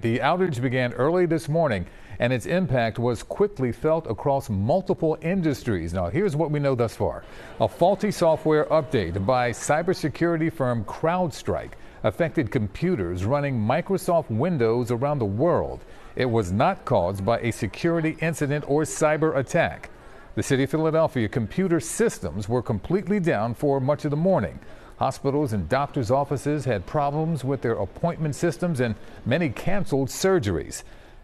The outage began early this morning, and its impact was quickly felt across multiple industries. Now, here's what we know thus far. A faulty software update by cybersecurity firm CrowdStrike affected computers running Microsoft Windows around the world. It was not caused by a security incident or cyber attack. The city of Philadelphia computer systems were completely down for much of the morning. Hospitals and doctors' offices had problems with their appointment systems, and many canceled surgeries.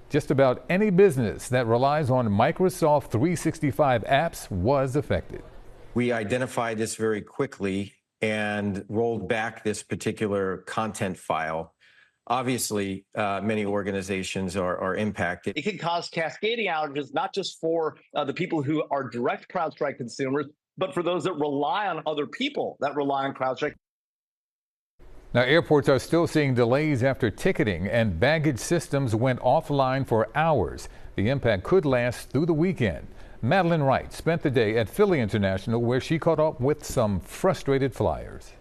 Just about any business that relies on Microsoft 365 apps was affected. We identified this very quickly and rolled back this particular content file. Obviously, many organizations are impacted. It can cause cascading outages, not just for the people who are direct CrowdStrike consumers, but for those that rely on other people that rely on CrowdStrike. Now, airports are still seeing delays after ticketing and baggage systems went offline for hours. The impact could last through the weekend. Madeleine Wright spent the day at Philly International, where she caught up with some frustrated flyers.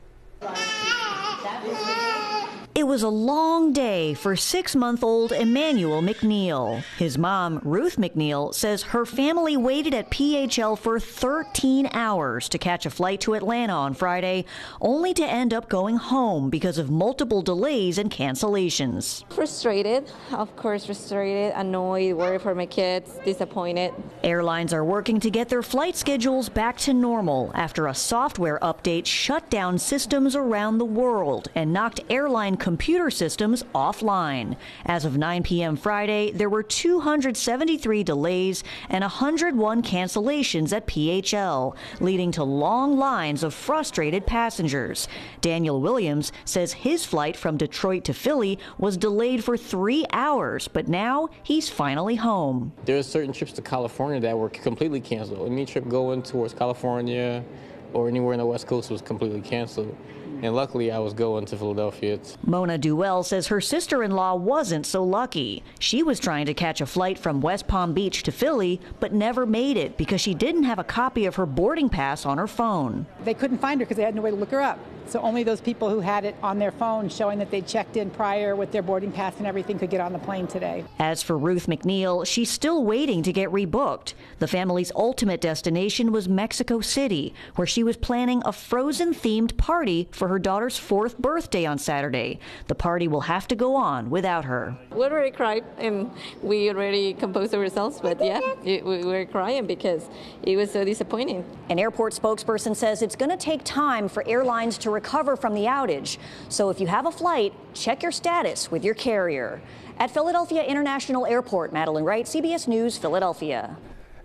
It was a long day for 6-month-old Emmanuel McNeil. His mom, Ruth McNeil, says her family waited at PHL for 13 hours to catch a flight to Atlanta on Friday, only to end up going home because of multiple delays and cancellations. Frustrated, of course, frustrated, annoyed, worried for my kids, disappointed. Airlines are working to get their flight schedules back to normal after a software update shut down systems around the world and knocked airline computer systems offline. As of 9 p.m. Friday, there were 273 delays and 101 cancellations at PHL, leading to long lines of frustrated passengers. Daniel Williams says his flight from Detroit to Philly was delayed for 3 hours, but now he's finally home. There are certain trips to California that were completely canceled. Any trip going towards California or anywhere in the West Coast was completely canceled. And luckily, I was going to Philadelphia. Mona Duell says her sister-in-law wasn't so lucky. She was trying to catch a flight from West Palm Beach to Philly, but never made it because she didn't have a copy of her boarding pass on her phone. They couldn't find her because they had no way to look her up. So only those people who had it on their phone showing that they checked in prior with their boarding pass and everything could get on the plane today. As for Ruth McNeil, she's still waiting to get rebooked. The family's ultimate destination was Mexico City, where she was planning a Frozen-themed party for her daughter's 4th birthday on Saturday. The party will have to go on without her. We already cried and we already composed ourselves, but yeah, we were crying because it was so disappointing. An airport spokesperson says it's going to take time for airlines to recover from the outage. So if you have a flight, check your status with your carrier. At Philadelphia International Airport, Madeleine Wright, CBS News, Philadelphia.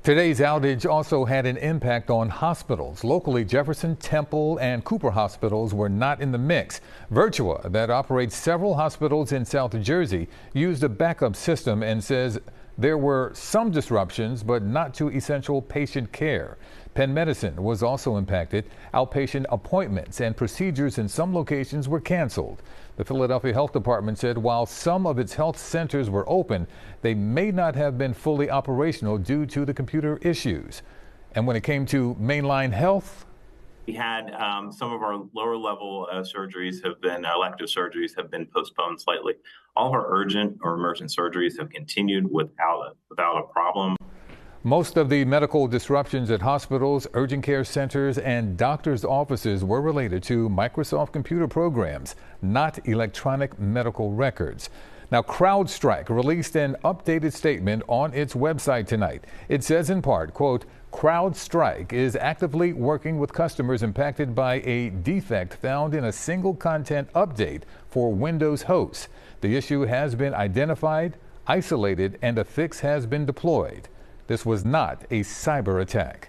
Today's outage also had an impact on hospitals. Locally, Jefferson, Temple, and Cooper hospitals were not in the mix. Virtua, that operates several hospitals in South Jersey, used a backup system and says there were some disruptions, but not to essential patient care. Penn Medicine was also impacted. Outpatient appointments and procedures in some locations were canceled. The Philadelphia Health Department said while some of its health centers were open, they may not have been fully operational due to the computer issues. And when it came to mainline health, we had some of our lower level surgeries have been, elective surgeries have been postponed slightly. All of our urgent or emergent surgeries have continued without a problem. Most of the medical disruptions at hospitals, urgent care centers, and doctors' offices were related to Microsoft computer programs, not electronic medical records. Now, CrowdStrike released an updated statement on its website tonight. It says in part, quote, CrowdStrike is actively working with customers impacted by a defect found in a single content update for Windows hosts. The issue has been identified, isolated, and a fix has been deployed. This was not a cyber attack.